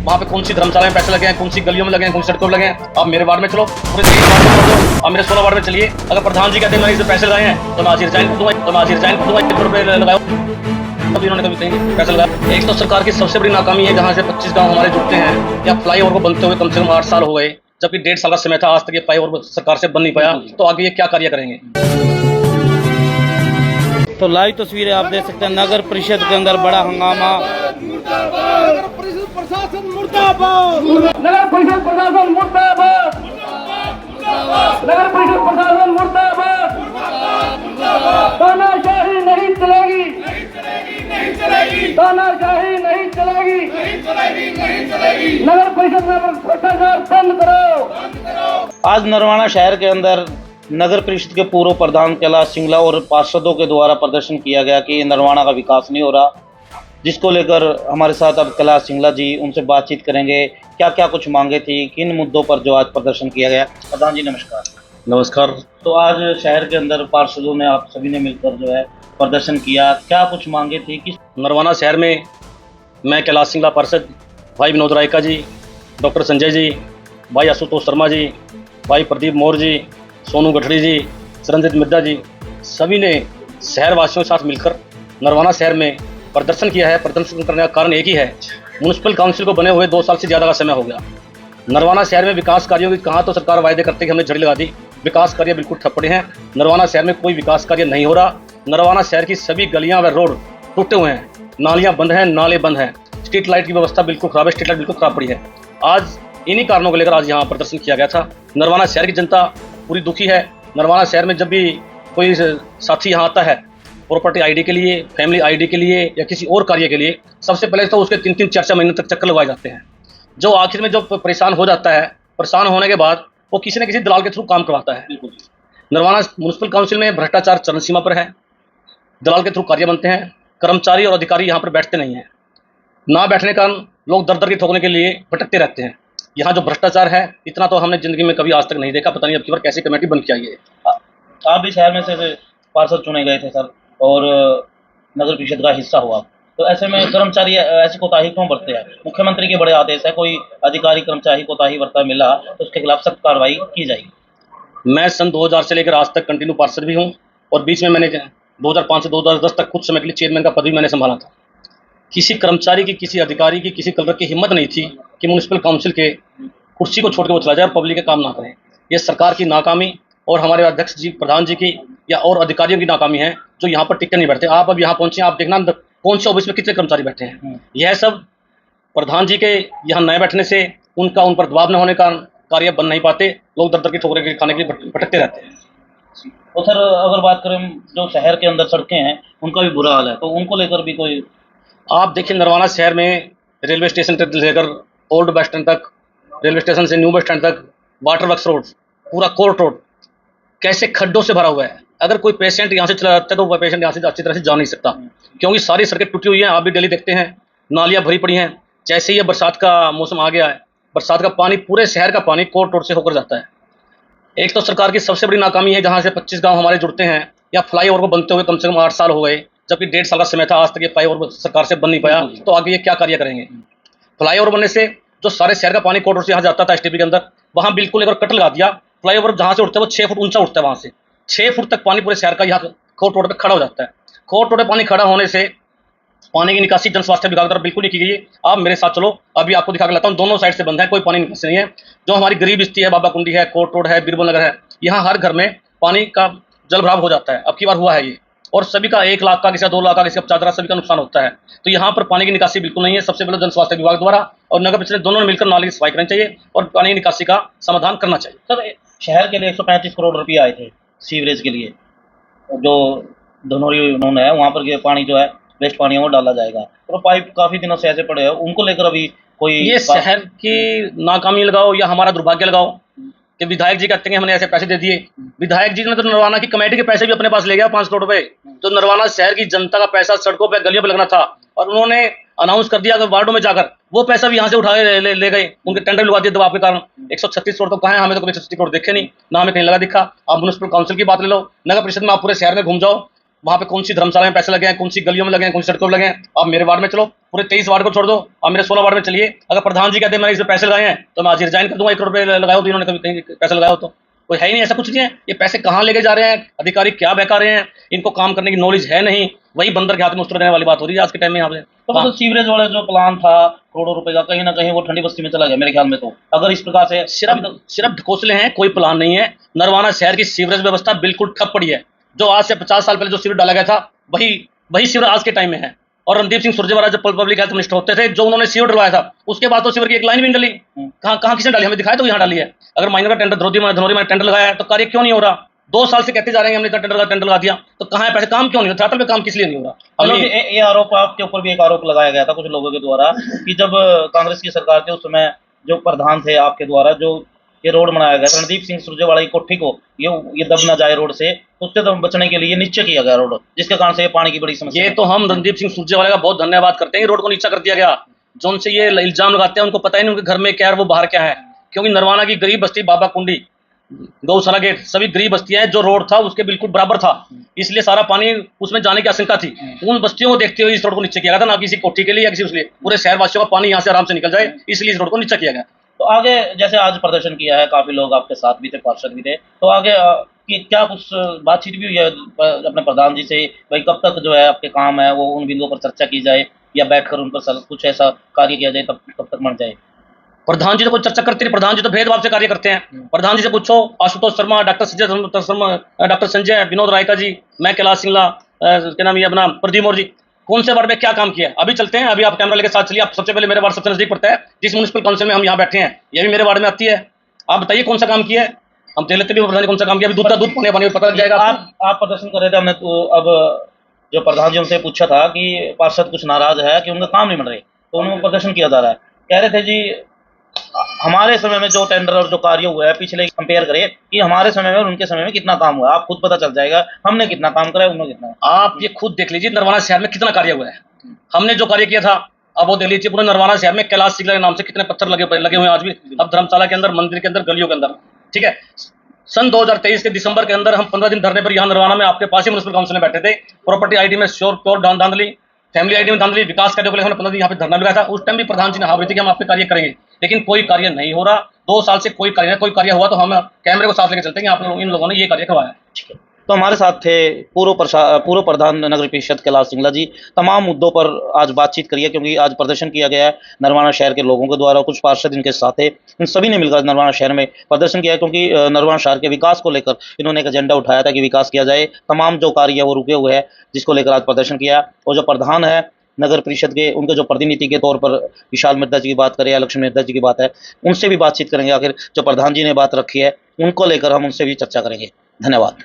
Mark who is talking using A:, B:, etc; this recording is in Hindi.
A: वहाँ पे कौन सी धर्मशाला में पैसे लगे हैं, कौन सी गलियों में लगे हैं, कौन सी सड़कों में लगे हैं। आप मेरे वार्ड में चलो, पूरे 23 वार्ड में छोड़ दो, आप मेरे 16 वार्ड में चलिए। अगर प्रधान जी कहते हैं मैंने इसे पैसे लगाए हैं तो मैं आज रिजाइन कर दूंगा, तो मैं आज रिजाइन कर दूंगा। 1 रुपये लगाओ, तभी इन्होंने कभी कहीं पैसा लगाया। एक तो सरकार की सबसे बड़ी नाकामी है, जहाँ से 25 गाँव हमारे जुड़ते हैं, या फ्लाईओवर को बनते हुए कम से कम 8 साल हो गए, जबकि 1.5 साल का समय था, आज तक ये फ्लाईओवर सरकार से बन नहीं पाया। तो आगे ये क्या कार्य करेंगे।
B: तो लाइव तस्वीरें आप देख सकते हैं, नगर परिषद के अंदर बड़ा हंगामा।
C: नगर परिषद प्रशासन मुर्दाबाद,
D: नगर परिषद प्रशासन मुर्दाबाद, नगर परिषद प्रशासन मुर्दाबाद। तानाशाही नहीं चलेगी, तानाशाही नहीं चलेगी, नगर परिषद में भ्रष्टाचार बंद करो।
B: आज नरवाना शहर के अंदर नगर परिषद के पूर्व प्रधान कैलाश सिंगला और पार्षदों के द्वारा प्रदर्शन किया गया कि नरवाना का विकास नहीं हो रहा, जिसको लेकर हमारे साथ अब कैलाश सिंगला जी, उनसे बातचीत करेंगे। क्या क्या कुछ मांगे थी, किन मुद्दों पर जो आज प्रदर्शन किया गया। प्रधान जी नमस्कार।
A: नमस्कार।
B: तो आज शहर के अंदर पार्षदों ने, आप सभी ने मिलकर जो है प्रदर्शन किया, क्या कुछ मांगे थी। किस
A: नरवाना शहर में मैं कैलाश सिंगला पार्षद, भाई विनोद रायका जी, डॉक्टर संजय जी, भाई आशुतोष शर्मा जी, भाई प्रदीप मौर्य जी, सोनू गठड़ी जी, सरंजित मिद्दा जी, सभी ने शहर वासियों के साथ मिलकर नरवाना शहर में प्रदर्शन किया है। प्रदर्शन करने का कारण एक ही है, म्यूनसिपल काउंसिल को बने हुए 2 साल से ज़्यादा का समय हो गया। नरवाना शहर में विकास कार्यों की कहाँ तो सरकार वायदे करते कि हमने झड़ी लगा दी, विकास कार्य बिल्कुल ठप पड़े हैं। नरवाना शहर में कोई विकास कार्य नहीं हो रहा। नरवाना शहर की सभी गलियाँ व रोड टूटे हुए हैं, नालियाँ बंद हैं, नाले बंद हैं, स्ट्रीट लाइट की व्यवस्था बिल्कुल खराब है, स्ट्रीट लाइट बिल्कुल खराब पड़ी है। आज इन्हीं कारणों को लेकर आज यहाँ प्रदर्शन किया गया था। नरवाना शहर की जनता पूरी दुखी है। नरवाना शहर में जब भी कोई साथी यहाँ आता है प्रॉपर्टी आईडी के लिए, फैमिली आईडी के लिए या किसी और कार्य के लिए, सबसे पहले तो उसके 3-3, 4-4 महीने तक चक्कर लगवाए जाते हैं। जो आखिर में जो परेशान हो जाता है, परेशान होने के बाद वो किसी न किसी दलाल के थ्रू काम करवाता है। नरवाना म्यूनसिपल काउंसिल में भ्रष्टाचार चरम सीमा पर है। दलाल के थ्रू कार्य बनते हैं, कर्मचारी और अधिकारी यहाँ पर बैठते नहीं हैं। ना बैठने का कारण लोग दर दर की ठोकने के लिए भटकते रहते हैं। यहाँ जो भ्रष्टाचार है, इतना तो हमने जिंदगी में कभी आज तक नहीं देखा। पता नहीं अब की बार कैसी कमेटी बन के आई है।
B: आप भी शहर में से पार्षद चुने गए थे सर, और नगर परिषद का हिस्सा हुआ, तो ऐसे में कर्मचारी ऐसी कोताही क्यों बरतते हैं। मुख्यमंत्री के बड़े आदेश है, कोई अधिकारी कर्मचारी कोताही बरता मिला तो उसके खिलाफ सख्त कार्रवाई की जाएगी।
A: मैं सन 2000 से लेकर आज तक कंटिन्यू पार्षद भी हूँ, और बीच में मैंने 2005 से 2010 तक कुछ समय के लिए चेयरमैन का पद भी मैंने संभाला था। किसी कर्मचारी की, किसी अधिकारी की, किसी कलर की हिम्मत नहीं थी कि म्यूनसिपल काउंसिल के कुर्सी को छोड़ के वो चला जाए और पब्लिक के काम ना करें। ये सरकार की नाकामी और हमारे अध्यक्ष जी, प्रधान जी की या और अधिकारियों की नाकामी है, जो यहाँ पर टिकट नहीं बैठते। आप अब यहाँ पहुँचे, आप देखना कौन से ऑफिस में कितने कर्मचारी बैठे हैं। यह सब प्रधान जी के यहाँ नए बैठने से, उनका उन पर दबाव न होने का कार्य बन नहीं पाते। लोग दर दर की ठोकरे के खाने के लिए भटकते रहते हैं।
B: तो सर अगर बात करें जो शहर के अंदर सड़कें हैं, उनका भी बुरा हाल है, तो उनको लेकर भी कोई।
A: आप देखिए, नरवाना शहर में रेलवे स्टेशन से लेकर ओल्ड बस स्टैंड तक, रेलवे स्टेशन से न्यू बस स्टैंड तक, वाटर वर्क्स रोड, पूरा कोर्ट रोड कैसे खड्डों से भरा हुआ है। अगर कोई पेशेंट यहाँ से चला जाता है तो वह पेशेंट यहाँ से अच्छी तरह से जा नहीं सकता, क्योंकि सारी सड़कें टूटी हुई हैं। आप भी डेली देखते हैं, नालियाँ भरी पड़ी हैं। जैसे ही बरसात का मौसम आ गया है, बरसात का पानी, पूरे शहर का पानी कोर्ट रोड से होकर जाता है। एक तो सरकार की सबसे बड़ी नाकामी है, जहाँ से 25 गाँव हमारे जुड़ते हैं, या फ्लाईओवर को बनते हुए कम से कम 8 साल हो गए, जबकि 1.5 साल का समय था, आज तक ये फ्लाईओवर सरकार से बन नहीं पाया। तो आगे ये क्या कार्य करेंगे। फ्लाईओवर बनने से जो सारे शहर का पानी कोर्ट रोड से यहाँ जाता था एसटीपी के अंदर, वहाँ बिल्कुल एक बार कट लगा दिया। फ्लाईओवर जहाँ से उठता है वो 6 फुट ऊंचा उठता है, वहाँ से 6 फुट तक पानी पूरे शहर का यहाँ कोर्ट रोड पर खड़ा हो जाता है। कोर्ट रोड पर पानी खड़ा होने से पानी की निकासी जन स्वास्थ्य विभाग द्वारा बिल्कुल नहीं की गई है। आप मेरे साथ चलो, अभी आपको दिखा के लाता हूँ। दोनों साइड से बंद है, कोई पानी निकासी नहीं है। जो हमारी गरीब बस्ती है, बाबा कुंडी है, कोर्ट रोड है, बीरबल नगर है, यहाँ हर घर में पानी का जल भराव हो जाता है। अब की बार हुआ है ये, और सभी का 1 लाख का, किसी का 2 लाख का, किसी का 50,000, सभी का नुकसान होता है। तो यहाँ पर पानी की निकासी बिल्कुल नहीं है। सबसे पहले जन स्वास्थ्य विभाग द्वारा और नगर परिषद दोनों ने मिलकर नाले की सफाई करनी चाहिए और पानी की निकासी का समाधान करना चाहिए।
B: सर शहर के लिए 135 करोड़ रुपये आए थे सीवरेज के लिए, जो धनौरी उन्होंने है, वहाँ पर ये पानी जो है वेस्ट पानी है वो डाला जाएगा, तो पाइप काफी दिनों से ऐसे पड़े हैं, उनको लेकर अभी कोई।
A: ये शहर की नाकामी लगाओ या हमारा दुर्भाग्य लगाओ कि विधायक जी कहते हैं हमने ऐसे पैसे दे दिए। विधायक जी ने तो नरवाना की कमेटी के पैसे भी अपने पास ले गया, 5 करोड़ रुपए। तो नरवाना शहर की जनता का पैसा सड़कों पे, गलियों पे लगना था, और उन्होंने अनाउंस कर दिया कि वार्डों में जाकर वो पैसा भी यहाँ से उठा ले गए। उनके टेंडर लगा दिए दबाव के कारण। 136 करोड़ तो कहाँ है, हमें तो कभी 136 करोड़ देखे नहीं, ना हमें कहीं लगा दिखा। आप म्यूनसिपल काउंसिल की बात ले लो, नगर परिषद में आप पूरे शहर में घूम जाओ, वहाँ पे कौन सी धर्मशाला में पैसे लगे हैं, कौन सी गलियों में लगे हैं, कौन सी सड़कों में लगे हैं। आप मेरे वार्ड में चलो, पूरे 23 वार्ड को छोड़ दो, आप मेरे 16 वार्ड में चलिए। अगर प्रधान जी कहते हैं मैंने इसमें पैसे लगाए हैं तो मैं आज रिजाइन कर दूंगा। 1 करोड़ रुपये लगाए हो तो इन्होंने कभी कहीं पैसे लगाए हो तो कोई है ही नहीं, ऐसा कुछ नहीं है। ये पैसे कहाँ लेके जा रहे हैं, अधिकारी क्या बहका रहे हैं, इनको काम करने की नॉलेज है नहीं। वही बंदर के हाथ में उस्तर देने वाली बात हो रही है आज के टाइम में यहाँ पे।
B: तो मतलब सीवरेज वाला जो प्लान था करोड़ों रुपए का, कहीं ना कहीं वो ठंडी बस्ती में चला गया मेरे ख्याल में। तो अगर इस प्रकार से
A: सिर्फ ढकोसले हैं, कोई प्लान नहीं है। नरवाना शहर की सीवरेज व्यवस्था बिल्कुल ठप पड़ी है। जो आज से 50 साल पहले जो सीवर डाला गया था वही सीवर आज के टाइम में है। और रणदीप सिंह सुरजेवाला जब पब्लिक हेल्थ मिनिस्टर होते थे, जो उन्होंने सीवर डलवाया था, उसके बाद तो सीवर की एक लाइन भी नहीं डली। कहाँ किसने डाली, हमें दिखाया तो यहाँ डाली है। अगर माइनर का टेंडर धनौरी में टेंडर लगाया है तो कार्य क्यों नहीं हो रहा? 2 साल से कहते जा रहे हैं हमने टेंडर लगा दिया, तो कहाँ है पैसे? काम क्यों नहीं हो रहा? धरातल पे काम किस लिए नहीं हो रहा?
B: ये आरोप आपके ऊपर भी एक आरोप लगाया गया था कुछ लोगों के द्वारा कि जब कांग्रेस की सरकार थी उस समय जो प्रधान थे आपके द्वारा जो ये रोड बनाया गया, रणदीप सिंह सुरजेवाला की कोठी को ये दब ना जाए रोड से, उससे तो बचने के लिए नीचे किया गया रोड, जिसके कारण से ये पानी की बड़ी समस्या।
A: ये तो हम रणदीप सिंह सुरजेवाला का बहुत धन्यवाद करते हैं, रोड को नीचा कर दिया गया। जो उनसे ये इल्जाम लगाते हैं उनको पता ही नहीं उनके घर में क्या है, वो बाहर क्या है। क्योंकि नरवाना की गरीब बस्ती, बाबा कुंडी, गौशाला गेट, सभी गरीब बस्तियां हैं। जो रोड था उसके बिल्कुल बराबर था, इसलिए सारा पानी उसमें जाने की आशंका थी। उन बस्तियों को देखते हुए इस रोड को नीचे किया गया था, ना किसी कोठी के लिए या किसी उसके लिए। पूरे शहर वासियों का पानी यहाँ से आराम से निकल जाए, इसलिए इस रोड को नीचा किया गया।
B: तो आगे जैसे आज प्रदर्शन किया है, काफी लोग आपके साथ भी थे, पार्षद भी थे, तो आगे कि क्या कुछ बातचीत भी हुई है अपने प्रधान जी से, भाई कब तक जो है आपके काम है वो उन बिंदुओं पर चर्चा की जाए या बैठकर उन पर कुछ ऐसा कार्य किया जाए तब कब तक बन जाए?
A: प्रधान जी तो कोई चर्चा करते नहीं, प्रधान जी तो भेदभाव से कार्य करते हैं। प्रधान जी से पूछो, आशुतोष शर्मा, डॉक्टर संजय, विनोद रायका जी, मैं कैलाश सिंगला, क्या नाम ये अपना प्रदीप मोर जी, कौन से वार्ड में क्या काम किया है। अभी चलते हैं, अभी आप कैमरा लेके साथ चलिए। आप सबसे पहले, मेरे वार्ड सबसे नजदीक पड़ता है, जिस म्यूनिसिपल काउंसिल में हम यहाँ बैठे हैं ये भी मेरे वार्ड में आती है। आप बताइए कौन सा काम किया है, हम देख लेते भी प्रधान जी कौन सा काम किया। अभी दूध पानी पता लग जाएगा।
B: आप प्रदर्शन कर रहे थे, हमने तो अब जो प्रधान जी उनसे पूछा था कि पार्षद कुछ नाराज है कि उनका काम नहीं बन रहे, तो उन्होंने प्रदर्शन किया जा रहा है। कह रहे थे जी हमारे समय में जो टेंडर और जो कार्य हुआ है पिछले कंपेयर करें कि हमारे समय में और उनके समय में कितना काम हुआ है, आप खुद पता चल जाएगा हमने कितना काम करा है, उन्होंने कितना।
A: आप ये खुद देख लीजिए नरवाना शहर में कितना कार्य हुआ है। हमने जो कार्य किया था अब वो देख लीजिए। पूरे नरवाना शहर में कैलाश सिंगला के नाम से कितने पत्थर लगे हुए हैं आज भी। अब धर्मशाला के अंदर, मंदिर के अंदर, गलियों के अंदर, ठीक है। सन 2023 के दिसंबर के अंदर हम 15 दिन धरने पर यहाँ नरवाना में आपके पास ही म्युनिसिपल काउंसिल में बैठे थे। प्रॉपर्टी आईडी में प्योर धांधली, फैमिली आईडी में धांधली, विकास कार्यों को लेकर 15 दिन यहाँ पे धरना लगाया था। उस टाइम भी प्रधान जी ने हाँ बोली थी कि हम आपके कार्य करेंगे, लेकिन कोई कार्य नहीं हो रहा। 2 साल से कोई कार्य हुआ तो हम कैमरे को साथ लेकर चलते हैं आप इन लोगों ने ये कार्य करवाया।
B: ठीक है, तो हमारे साथ थे पूर्व प्रधान नगर परिषद कैलाश सिंगला जी। तमाम मुद्दों पर आज बातचीत करिए क्योंकि आज प्रदर्शन किया गया है नरवाना शहर के लोगों के द्वारा। कुछ पार्षद इनके साथ थे, इन सभी ने मिलकर नरवाना शहर में प्रदर्शन किया है क्योंकि नरवाना शहर के विकास को लेकर इन्होंने एक एजेंडा उठाया था कि विकास किया जाए। तमाम जो कार्य है वो रुके हुए हैं, जिसको लेकर आज प्रदर्शन किया। और जो प्रधान है नगर परिषद के, उनके जो प्रतिनिधि के तौर पर विशाल मिर्धा जी की बात करें या लक्ष्मण मिर्धा जी की बात है, उनसे भी बातचीत करेंगे। आखिर जो प्रधान जी ने बात रखी है उनको लेकर हम उनसे भी चर्चा करेंगे। धन्यवाद।